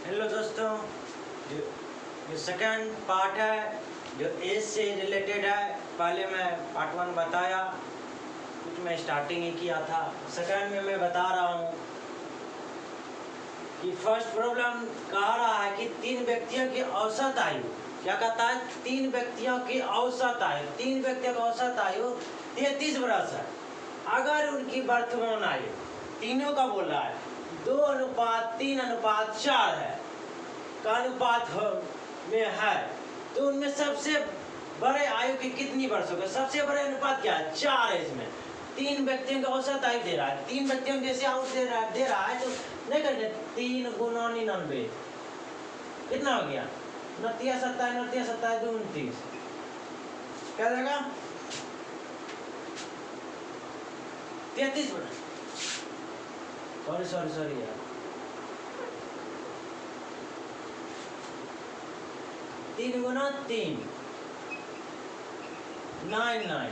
Hello दोस्तों, जो second part है जो एज से रिलेटेड है। पहले मैं पार्ट 1 बताया, कुछ मैं स्टार्टिंग ही किया था। सेकंड में मैं बता रहा हूँ कि फर्स्ट प्रॉब्लम कह रहा है कि 3 व्यक्तियों की औसत आयु, क्या कहता है, 3 व्यक्तियों की औसत आयु, 3 व्यक्तियों की औसत आयु 33 वर्ष है। अगर उनकी वर्तमान आयु, तीनों का बोल रहा है, 2:3:4 है का अनुपात में है, तो उनमें सबसे बड़े आयु की कितनी वर्ष होगा? सबसे बड़े अनुपात क्या है? 4 है। इसमें 3 व्यक्तियों का औसत आयु दे रहा है, 3 व्यक्तियों जैसे आयु दे रहा है तो नहीं करेंगे 3 × 99 कितना हो गया? 29 27 29 27 29 क्या रहेगा? 33 वर्ष। सॉरी यार, 3 × 3 99।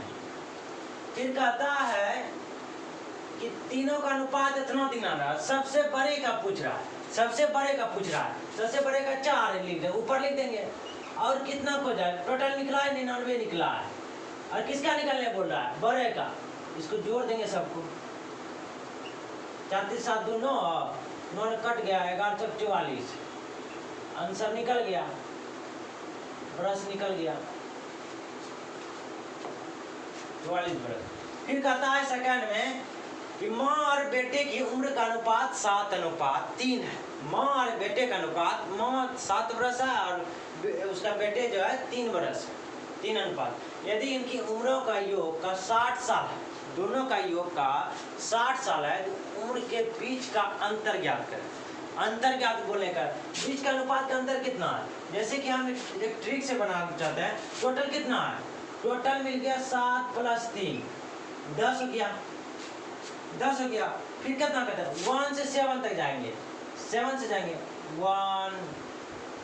फिर कहता है कि तीनों का अनुपात इतना दिन आ रहा है। सबसे बड़े का पूछ रहा है, सबसे बड़े का पूछ रहा है, सबसे बड़े का 4 लिख दे, ऊपर लिख देंगे। और कितना को जाए? टोटल निकला है 99 निकला है। और किसका निकलने बोल रहा है? बड़े का। इसको जोड़ देंगे सबको। 4 3 7 2 9 9 कट गया, 11 × 44 आंसर निकल गया, ब्रश निकल गया 44 बरस। फिर कहता है सेकंड में कि माँ और बेटे की उम्र का अनुपात 7:3 है। माँ और बेटे का अनुपात, माँ 7 वर्ष है और उसका बेटे जो है 3 वर्ष है, 3 अनुपात। यदि इनकी उम्रों का योग का 60 साल है, दोनों का योग का 60 साल है, तो उम्र के बीच का अंतर ज्ञात करें। अंतर ज्ञात बोले का बीच का अनुपात का अंतर कितना है? जैसे कि हम एक ट्रिक से बनाना चाहते हैं। टोटल कितना है? टोटल मिल गया 7 + 3 10 हो गया, 10 हो गया। फिर कितना कहते हैं? 1 से 7 तक जाएंगे, 7 से जाएंगे 1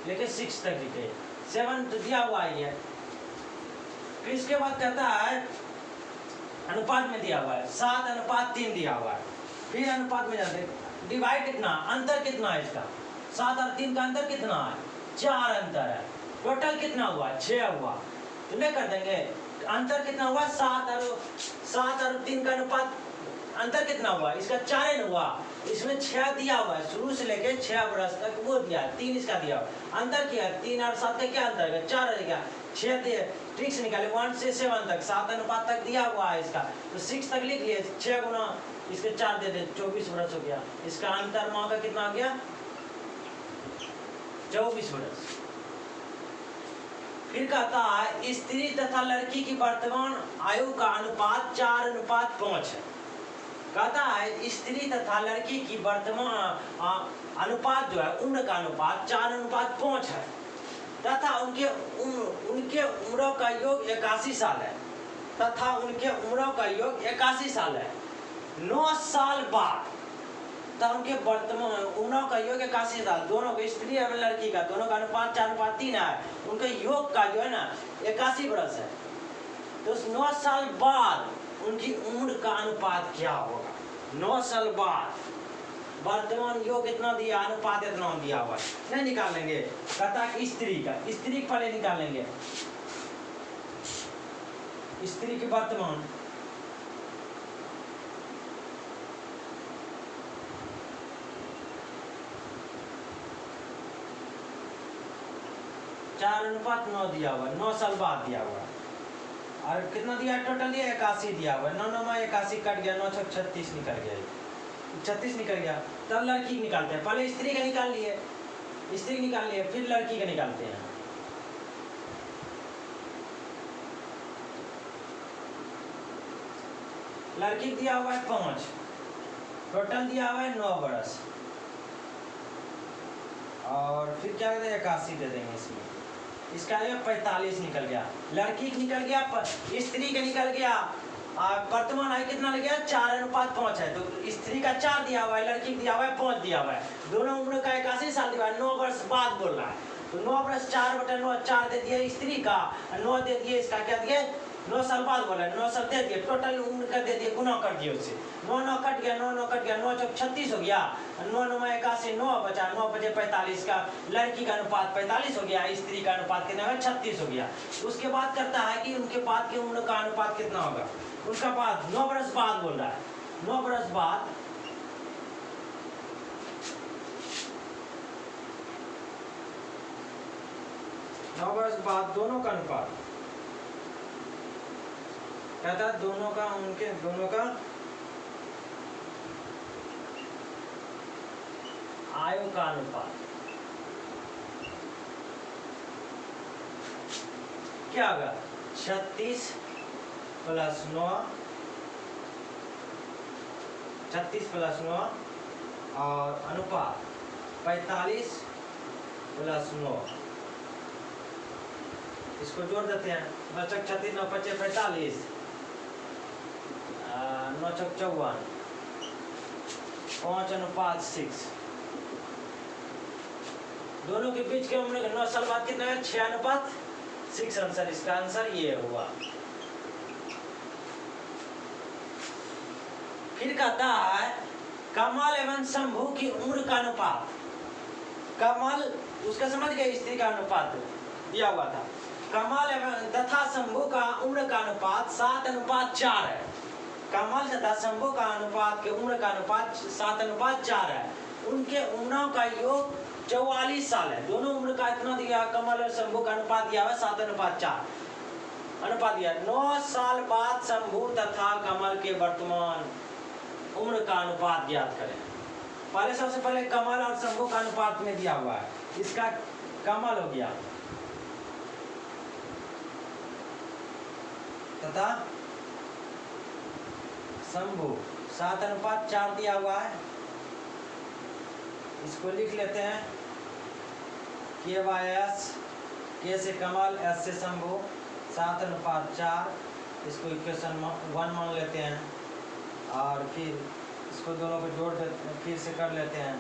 लेके 6 तक लिखे, 7 तो दिया हुआ है। फिर इसके बाद कहता है अनुपात में दिया हुआ है 7:3 दिया हुआ है। फिर अनुपात में जाते हैं, डिवाइड कितना, अंतर कितना है इसका? 7 और 3 का अंतर कितना है? 4 अंतर है। टोटल कितना हुआ? 6 हुआ। तो नहीं कर देंगे, अंतर कितना हुआ? 7 और 3 का अनुपात अंतर कितना हुआ? इसका 4 हुआ, इसमें 6 दिया हुआ है, शुरू से लेके 6 वर्ष तक वो दिया है, 3 इसका दिया हुआ। अंतर क्या है? 3 और 7 का क्या अंतर है? 4 है क्या? 6 दिए, ट्रिक से निकाले 1 से 7 तक, 7 अनुपात तक दिया हुआ है इसका, तो 6 तक लिख लिए। 6 गुना इसके 4 दे दे, 24 वर्ष हो गया। इसका अंतर माँ का कितना हो गया? 24 वर्ष। फिर कहता है स्त्री तथा लड़की की वर्तमान आयु का अनुपात 4:5 है। कहता है स्त्री तथा लड़की की वर्तमान अनुपात जो है, उम्र का अनुपात 4:5 है, तथा उनके उम्रों का योग 81 साल है, तथा उनके उम्रों का योग 81 साल है। 9 साल बाद तब उनके वर्तमान उम्रों का योग 81 साल, दोनों का, स्त्री और लड़की का, दोनों का अनुपात 4:3 है। उनके योग का जो है ना 81 वर्ष है। तो 9 साल बाद उनकी उम्र का अनुपात क्या होगा? 9 साल बाद वर्तमान योग इतना दिया, अनुपात इतना दिया हुआ है, नहीं निकालेंगे। कहता कि स्त्री का, स्त्री पहले निकालेंगे, स्त्री की वर्तमान 4:9 दिया हुआ, 9 साल बाद दिया हुआ। और कितना दिया? टोटल दिया 81 दिया हुआ। 9 9 में 81 कट गया, 9 6 36 निकल गया, 36 निकल गया। तब लड़की निकालते हैं। पहले स्त्री का निकाल लिए, स्त्री निकाल लिए, फिर लड़की का निकालते हैं। लड़की दिया हुआ है 5, टोटल दिया हुआ है 9 वर्ष। और फिर क्या कहते हैं? 81 दे देंगे इसमें। इसका 45 निकल गया, लड़की का निकल गया, स्त्री का निकल गया। वर्तमान आयु कितना लग गया? 4:5 है। तो स्त्री का 4 दिया हुआ है, लड़की दिया हुआ है 5 दिया हुआ है, दोनों उम्र का 81 साल दिया हुआ है। 9 वर्ष बाद बोल रहा है, तो 9 वर्ष 4/9 4 दे दिया स्त्री का, 9 दे दिए इसका, क्या दिए? 9 साल बाद बोला 9 साल दे दिए, टोटल उम्र का दे दिए, गुना कर दिए उससे। 9 9 कट गया, 9 9 कट गया, 9 चौक 36 हो गया, 9 9 में 81, 9 बचा, 9 बचे 45 का, लड़की का अनुपात 45 हो गया, स्त्री का अनुपात कितना है 36 हो गया। उसके बाद करता है कि उनके बाद की उम्र का अनुपात कितना होगा, उनका बाद 9 बरस बाद बोल रहा है, 9 बरस बाद 9 बरस बाद दोनों का अनुपात कहता है, दोनों का उनके दोनों का आयु का अनुपात क्या होगा, 36 प्लस 9, 36 प्लस 9 और अनुपात 45 प्लस 9, इसको जोड़ देते हैं, 9 चौक 36, 9 पचे 45, 9 चौक 54, 5 अनुपात 6, दोनों के बीच के उम्र 9 साल बाद कितना है 6 अनुपात 6 आंसर, इसका आंसर ये हुआ। फिर कहता है कमल एवं शंभू की उम्र का अनुपात, कमल उसका समझ गए, स्त्री का अनुपात दिया हुआ था, कमल एवं तथा शंभू का उम्र का अनुपात 7:4 है, कमल तथा शंभू का अनुपात के उम्र का अनुपात 7:4 है, उनके उम्रों का योग 44 साल है, दोनों उम्र का इतना दिया, कमल और शंभू का अनुपात दिया हुआ 7:4 अनुपात दिया। 9 साल बाद शंभू तथा कमल के वर्तमान उम्र का अनुपात ज्ञात करें। पहले सबसे पहले कमल और शंभू का अनुपात में दिया हुआ है, इसका कमल हो गया तथा शंभू 7:4 दिया हुआ है, इसको लिख लेते हैं K/S, K से कमल, S से शंभू, 7:4, इसको इक्वेशन 1 मान लेते हैं और फिर इसको दोनों को जोड़ देते, फिर से कर लेते हैं,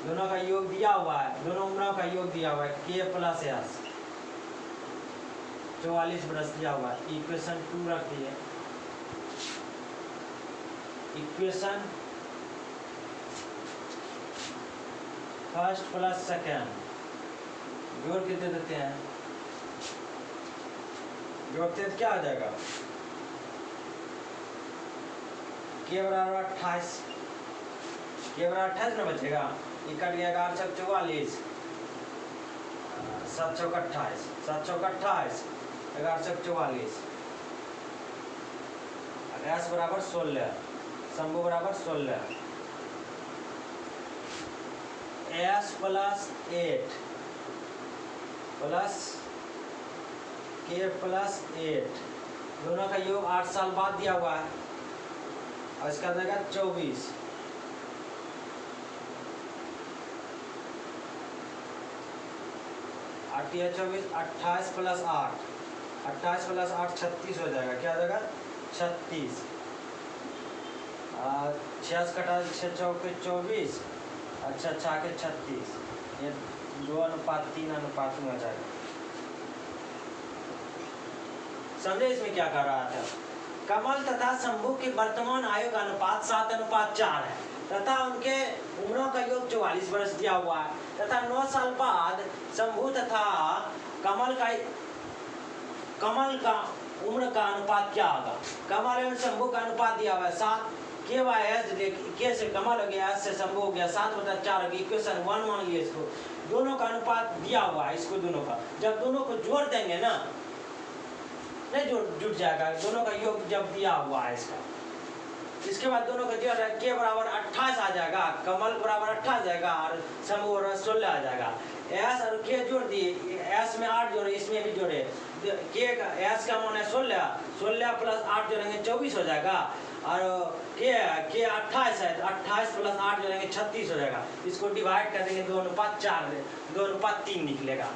दोनों का योग दिया हुआ है, दोनों उम्रों का योग दिया हुआ है, K प्लस S 44 बरस दिया हुआ है, इक्वेशन 2 रख दिए, इक्वेशन फर्स्ट प्लस सेकेंड जोड़ के दे देते हैं, जोड़ते हैं क्या आ जाएगा, K बराबर 28, K बराबर 28 में बचेगा, ये कट गया 8 चौक 44, 7 चौक 28, 7 चौक 28, 11 चौक 44, S बराबर 16, शंभू बराबर 16, S plus 8 plus K plus 8, दोनों का योग 8 साल बाद दिया हुआ है और इसका देगा 24, 8 या 24, 28 प्लस 8, 28 प्लस 8 36 हो जाएगा, क्या हो जाएगा 36, 6 कटा 6 चौक 24, अच्छा 6 के 36, ये 2:3 अनुपात में हो जाएगा। समझे इसमें क्या कर रहा था, कमल तथा शंभू की वर्तमान आयु का अनुपात 7:4 है तथा उनके उम्रों का योग 44 वर्ष दिया हुआ है तथा 9 साल बाद शंभू तथा कमल का उम्र का अनुपात क्या होगा, कमल एवं शंभू का अनुपात दिया हुआ है 7, K/S, K से कमल हो गया, S से शंभू हो गया, 7/4 हो गया, इक्वेशन 1 मान लिया, इसको दोनों का अनुपात दिया हुआ है, इसको दोनों का जब दोनों को जोड़ देंगे ना, नहीं जुट जाएगा, दोनों का योग जब दिया हुआ है इसका, इसके बाद दोनों का जोड़ K बराबर 28 आ जाएगा, कमल बराबर 28 आ जाएगा और शंभू बराबर 16 आ जाएगा, S और K जोड़ दिए, S में 8 जोड़े, इसमें भी जोड़े, K का S का मान है 16 प्लस 8 जोड़ेंगे 24 हो जाएगा और K 28 है तो 28 प्लस 8 जोड़ेंगे 36 हो जाएगा, इसको डिवाइड कर देंगे 2:4, 2:3 निकलेगा,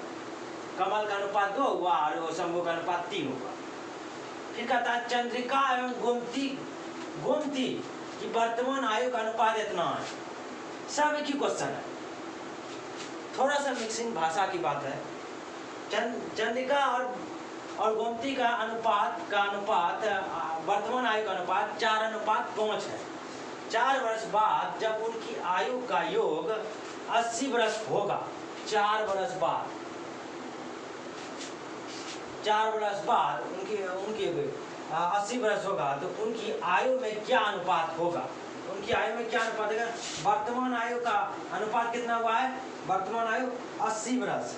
कमल का अनुपात 2 हुआ और शंभू का अनुपात 3 हुआ। फिर कहता है चंद्रिका एवं गोमती की वर्तमान आयु का अनुपात इतना है, सब एक ही क्वेश्चन है, थोड़ा सा मिक्सिंग भाषा की बात है। चंद्रिका और गोमती का अनुपात वर्तमान आयु का अनुपात 4:5 है। 4 वर्ष बाद जब उनकी आयु का योग 80 वर्ष होगा, 4 वर्ष बाद उनकी 80 वर्ष होगा, तो उनकी आयु में क्या अनुपात होगा? उनकी आयु में क्या अनुपात होगा? वर्तमान आयु का अनुपात कितना हुआ है? वर्तमान आयु 80 वर्ष।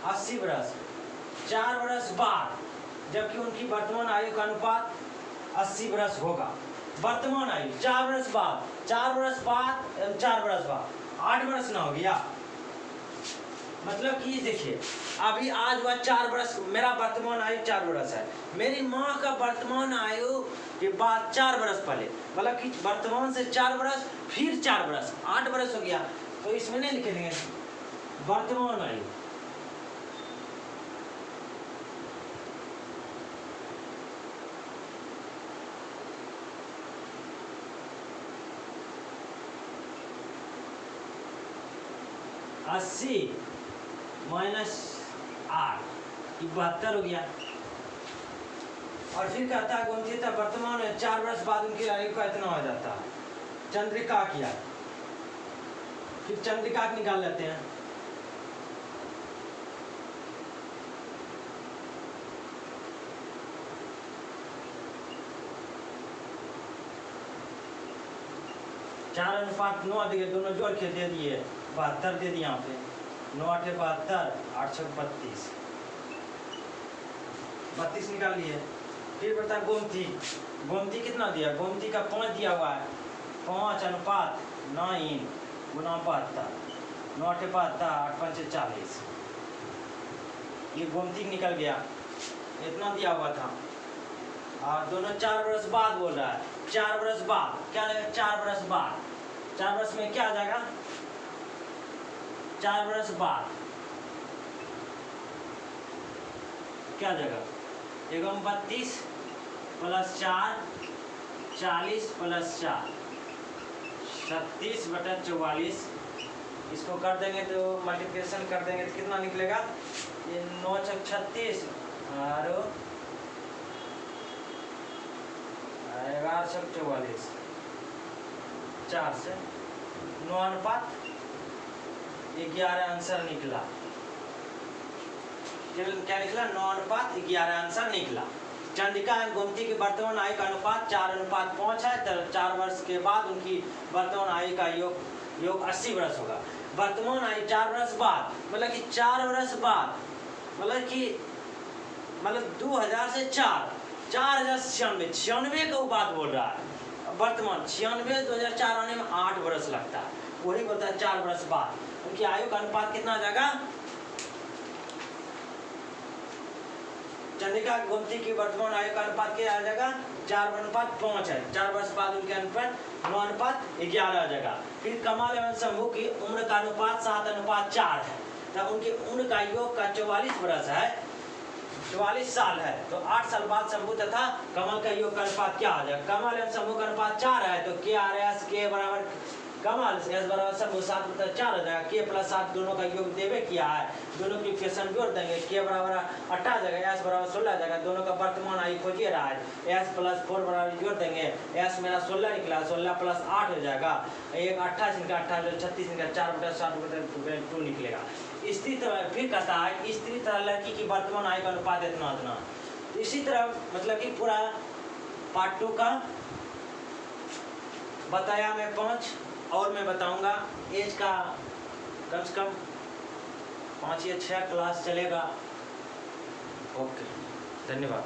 80 वर्ष 4 वर्ष बाद जबकि उनकी वर्तमान आयु का अनुपात 80 वर्ष होगा। वर्तमान आयु 4 वर्ष बाद 4 वर्ष बाद 4 वर्ष बाद 8 वर्ष ना हो गया। मतलब कि देखिए, अभी आज हुआ 4 वर्ष, मेरा वर्तमान आयु 4 वर्ष है, मेरी माँ का वर्तमान आयु के बाद 4 वर्ष पहले, मतलब कि वर्तमान से 4 वर्ष फिर 4 वर्ष 8 वर्ष हो गया। तो इसमें नहीं लिखेंगे वर्तमान आयु, अस्सी माइनस 8 72 हो गया। और फिर कहता है गोमती तब वर्तमान में 4 वर्ष बाद उनकी आयु का इतना हो जाता है। चंद्रिका किया, फिर चंद्रिका निकाल लेते हैं। चार अनुपात 9 दिए, दोनों जोड़ के दे दिए 72 दे दिया यहाँ पे। 9 8 72, 8 6 32, 32 निकाल लिए। फिर बता गोमती, गोमती कितना दिया? गोमती का 5 दिया हुआ है, 5 अनुपात 9 गुना 72, 9 8 72, 8 5 40, ये गोमती निकल गया, इतना दिया हुआ था। और दोनों 4 वर्ष बाद बोल रहा है, 4 वर्ष बाद क्या लगेगा? 4 वर्ष बाद, 4 वर्ष में क्या आ जाएगा? 4 वर्ष बाद क्या जगह? 32 प्लस 4 40 प्लस 4 36/44, इसको कर देंगे तो मल्टीप्लिकेशन कर देंगे तो कितना निकलेगा? ये 9 × 36 और 11 × 44, 4 से 9 अनुपात 11 आंसर निकला। क्या निकला? 9 अनुपात 11 आंसर निकला। चंद्रिका एवं गोमती की वर्तमान आयु का अनुपात 4:5 है, तो 4 वर्ष के बाद उनकी वर्तमान आयु का योग 80 वर्ष होगा। वर्तमान आयु 4 वर्ष बाद, मतलब कि 4 वर्ष बाद, मतलब 2000 से 4096 का बात बोल रहा है। वर्तमान 96 2004 आने में 8 वर्ष लगता है, वही बोलता है 4 वर्ष बाद उनकी आयु का अनुपात कितना आ जाएगा? चंद्रिका गोमती की वर्तमान आयु का अनुपात क्या आ जाएगा? 4:5 है। 4 वर्ष बाद उनके अनुपात 9:11 आ जाएगा। फिर कमाल एवं शंभू की उम्र का अनुपात 7:4 है, तब उनकी उम्र का योग का 44 वर्ष है, 44 साल है। तो 8 साल बाद शंभू तथा कमल का योग का अनुपात क्या आ जाएगा? कमल एवं शंभू का अनुपात 4 है, तो के आर एस के बराबर कमल, एस बराबर शंभू, 7/4 हो जाएगा। के प्लस 7 दोनों का योग देवे किया है, दोनों की इक्वेशन जोड़ देंगे। के बराबर 18 आ जाएगा, एस बराबर 16 आ जाएगा। दोनों का वर्तमान आयु खोजिए रहा है, एस प्लस 4 बराबर जोड़ देंगे, एस मेरा 16 निकला, 16 प्लस 8 हो जाएगा, एक 28 निकला, 28 36 निकला, 4/7/2 निकलेगा। इसी तरह फिर कहता है इसी तरह लड़की की वर्तमान आयु का अनुपात इतना। इसी तरह मतलब कि पूरा पार्ट 2 का बताया मैं 5, और मैं बताऊंगा एज का कम से कम 5 या 6 क्लास चलेगा। ओके, धन्यवाद।